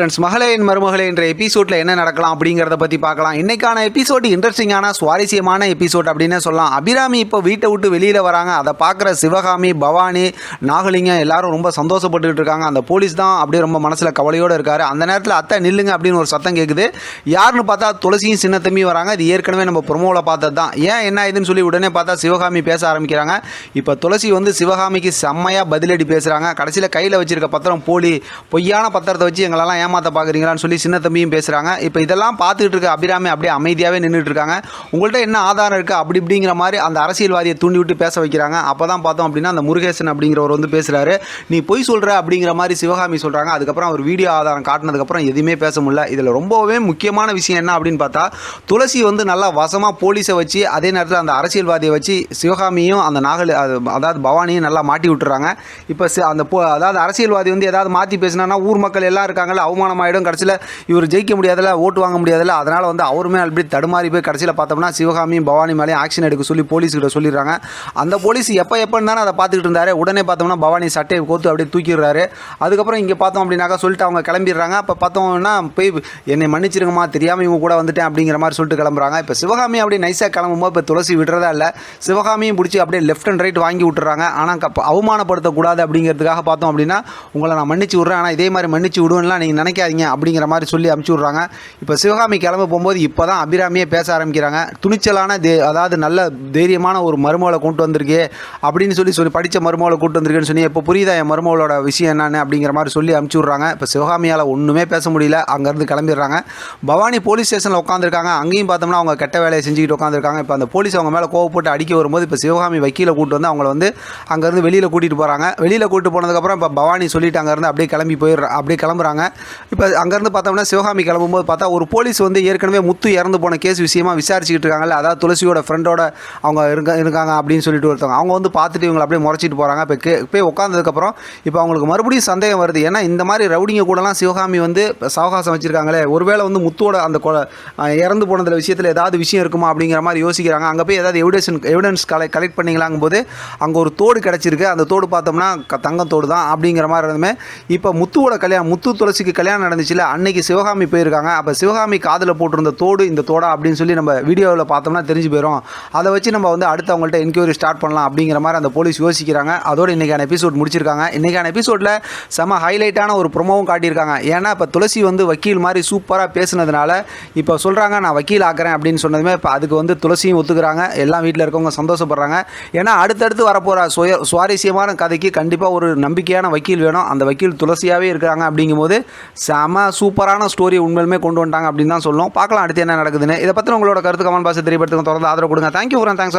Friends, மகளேன் மருமகளே என்ற எபிசோடில் என்ன நடக்கலாம் அப்படிங்கிறத பற்றி பார்க்கலாம். இன்றைக்கான எபிசோடு இன்ட்ரெஸ்டிங்கான சுவாரஸ்யமான எபிசோட் அப்படின்னே சொல்லலாம். அபிராமி இப்போ வீட்டை விட்டு வெளியில் வராங்க. அதை பார்க்குற சிவகாமி, பவானி, நாகலிங்கம் எல்லாரும் ரொம்ப சந்தோஷப்பட்டுக்கிட்டு இருக்காங்க. அந்த போலீஸ் தான் அப்படியே ரொம்ப மனசில் கவலையோடு இருக்கார். அந்த நேரத்தில் அத்தை நில்லுங்க அப்படின்னு ஒரு சத்தம் கேட்குது. யாருன்னு பார்த்தா துளசியும் சின்னத்தம்பியும் வராங்க. இது ஏற்கனவே நம்ம ப்ரொமோவில் பார்த்தது தான். ஏன் என்ன இதுன்னு சொல்லி உடனே பார்த்தா சிவகாமி பேச ஆரம்பிக்கிறாங்க. இப்போ துளசி வந்து சிவகாமிக்கு செம்மையாக பதிலடி பேசுகிறாங்க. கடைசியில் கையில் வச்சிருக்க பத்திரம் போலி, பொய்யான பத்திரத்தை வச்சு எங்களெல்லாம் ஏமாற்ற பார்க்குறீங்களான்னு சொல்லி சின்ன தம்பியும் பேசுகிறாங்க. இப்போ இதெல்லாம் பார்த்துக்கிட்டு இருக்க அபிராமி அப்படியே அமைதியாகவே நின்றுட்டு இருக்காங்க. உங்கள்கிட்ட என்ன ஆதாரம் இருக்குது அப்படி இப்படிங்கிற மாதிரி அந்த அரசியல்வாதியை தூண்டி விட்டு பேச வைக்கிறாங்க. அப்போ தான் பார்த்தோம் அப்படின்னா அந்த முருகேசன் அப்படிங்கிறவர் வந்து பேசுகிறாரு. நீ பொய் சொல்கிற அப்படிங்கிற மாதிரி சிவகாமி சொல்கிறாங்க. அதுக்கப்புறம் அவர் வீடியோ ஆதாரம் காட்டினதுக்கப்புறம் எதுவுமே பேச முடியல. இதில் ரொம்பவே முக்கியமான விஷயம் என்ன அப்படின்னு பார்த்தா, துளசி வந்து நல்லா வசமாக போலீஸை வச்சு அதே நேரத்தில் அந்த அரசியல்வாதியை வச்சு சிவகாமியும் அந்த அதாவது பவானியும் நல்லா மாட்டி விட்டுறாங்க. இப்போ அந்த அதாவது அரசியல்வாதி வந்து ஏதாவது மாற்றி பேசினா ஊர் மக்கள் எல்லாம் இருக்காங்கல்ல, அவமானமாயிடும். கடைசியில் இவர் ஜெயிக்க முடியாதுல்ல, ஓட்டு வாங்க முடியாதுல்ல. அதனால் வந்து அவருமே அப்படி தடுமாறி போய் கடைசியில் பார்த்தோம்னா சிவகாமியும் பவானி மேலேயும் ஆக்ஷன் எடுக்க சொல்லி போலீஸ்கிட்ட சொல்லிடுறாங்க. அந்த போலீஸ் எப்போன்னு தானே அதை பார்த்துக்கிட்டு இருந்தாரு. உடனே பார்த்தோம்னா பவானி சட்டையை கோத்து அப்படியே தூக்கிடுறாரு. அதுக்கப்புறம் இங்கே பார்த்தோம் அப்படின்னாக்கா சொல்லிட்டு அவங்க கிளம்பிடுறாங்க. அப்போ பார்த்தோம்னா போய் என்னை மன்னிச்சிருங்கம்மா, தெரியாமல் இவங்க கூட வந்துட்டேன் அப்படிங்கிற மாதிரி சொல்லிட்டு கிளம்புறாங்க. இப்போ சிவகாமி அப்படியே நைஸாக கிளம்பும்போது இப்போ துளசி விடுறதா இல்லை, சிவகாமியும் பிடிச்சி அப்படியே லெஃப்ட் அண்ட் ரைட் வாங்கி விட்டுறாங்க. ஆனால் அவமானப்படுத்தக்கூடாது அப்படிங்கிறதுக்காக பார்த்தோம் அப்படின்னா உங்களை நான் மன்னிச்சு விட்றேன், ஆனால் இதே மாதிரி மன்னிச்சு விடுவேன்லாம் நீங்கள் நினைக்காதீங்க அப்படிங்கிற மாதிரி சொல்லி அமுச்சு விட்றாங்க. இப்போ சிவகாமி கிளம்ப போகும்போது இப்போ தான் அபிராமியே பேச ஆரம்பிக்கிறாங்க. துணிச்சலான அதாவது நல்ல தைரியமான ஒரு மருமகளை கொண்டு வந்திருக்கே அப்படின்னு சொல்லி படித்த மருமகளை கூட்டு வந்திருக்கேன்னு சொல்லி இப்போ புரியுதா என் மருமகளோட விஷயம் என்னன்னு அப்படிங்கிற மாதிரி சொல்லி அமுச்சு விட்றாங்க. இப்போ சிவகாமியால் ஒன்றுமே பேச முடியல, அங்கேருந்து கிளம்பிடுறாங்க. பவானி போலீஸ் ஸ்டேஷனில் உட்காந்துருக்காங்க. அங்கேயும் பார்த்தோம்னா அவங்க கெட்ட வேலையை செஞ்சுக்கிட்டு உட்காந்துருக்காங்க. இப்போ அந்த போலீஸ் அவங்க மேலே கோவப்பட்டு அடிக்க வரும்போது இப்போ சிவகாமி வக்கீலை கூட்டு வந்து அவங்கள வந்து அங்கேருந்து வெளியில் கூட்டிகிட்டு போகிறாங்க. வெளியில் கூட்டிட்டு போனதுக்கப்புறம் இப்போ பவானி சொல்லிட்டு அங்கேருந்து அப்படியே கிளம்புறாங்க. இப்போ அங்கேருந்து பார்த்தோம்னா சிவகாமி கிளம்பும்போது பார்த்தா ஒரு போலீஸ் வந்து ஏற்கனவே முத்து இறந்து போன கேஸ் விஷயமா விசாரிச்சுக்கிட்டு இருக்காங்கல்ல, அதாவது துளசியோட ஃப்ரெண்டோட அவங்க இருக்காங்க அப்படின்னு சொல்லிட்டு ஒருத்தவங்க அவங்க வந்து பார்த்துட்டு இவங்களை அப்படியே முறைச்சிட்டு போகிறாங்க. இப்போ போய் உட்காந்ததுக்கப்புறம் இப்போ அவங்களுக்கு மறுபடியும் சந்தேகம் வருது. ஏன்னா இந்த மாதிரி ரவுடிங்க கூடலாம் சிவகாமி வந்து சவகாசம் வச்சுருக்காங்களே, ஒருவேளை வந்து முத்துவோட அந்த இறந்து போனதில் விஷயத்தில் ஏதாவது விஷயம் இருக்குமா அப்படிங்கிற மாதிரி யோசிக்கிறாங்க. அங்கே போய் ஏதாவது எவிடன்ஸ் கலெக்ட் பண்ணிங்களாங்கும் போது அங்கே ஒரு தோடு கிடச்சிருக்கு. அந்த தோடு பார்த்தோம்னா தங்கம் தோடு தான் அப்படிங்கிற மாதிரி இருந்துமே. இப்போ முத்துவோட கல்யாணம், முத்து துளசிக்கு கல்யாணம் நடந்துச்சுல, அன்னைக்கு சிவகாமி போயிருக்காங்க. அப்போ சிவகாமி காதில் போட்டிருந்த தோடு இந்த தோடா அப்படின்னு சொல்லி நம்ம வீடியோவில் பார்த்தோம்னா தெரிஞ்சு போயிடும். அதை வச்சு நம்ம வந்து அடுத்து அவங்கள்ட்ட என்கொயரி ஸ்டார்ட் பண்ணலாம் அப்படிங்கிற மாதிரி அந்த போலீஸ் யோசிக்கிறாங்க. அதோடு இன்றைக்கான எபிசோட் முடிச்சிருக்காங்க. இன்றைக்கான எபிசோடில் செம ஹைலைட்டான ஒரு ப்ரொமோவும் காட்டியிருக்காங்க. ஏன்னா இப்போ துளசி வந்து வக்கீல் மாதிரி சூப்பராக பேசுனதுனால இப்போ சொல்கிறாங்க நான் வக்கீல் ஆக்குறேன் அப்படின்னு சொன்னதுமே இப்போ அதுக்கு வந்து துளசியும் ஒத்துக்கிறாங்க. எல்லாம் வீட்டில் இருக்கவங்க சந்தோஷப்படுறாங்க. ஏன்னா அடுத்தடுத்து வரப்போகிற சுவாரஸ்யமான கதைக்கு கண்டிப்பாக ஒரு நம்பிக்கையான வக்கீல் வேணும். அந்த வக்கீல் துளசியாகவே இருக்கிறாங்க. அப்படிங்கும்போது செம சூப்பரான ஸ்டோரி உண்மையிலுமே கொண்டு வந்துட்டாங்க அப்படின்னு தான் சொல்லுவோம். பார்க்கலாம் அடுத்து என்ன நடக்குதுன்னு. இதை பற்றி உங்களோட கருத்து கமெண்ட் பாக்ஸில் தெரியப்படுத்துங்க. தொடர்ந்து ஆதரவு கொடுங்க. தேங்க்யூ ஃபார் வாட்சிங்.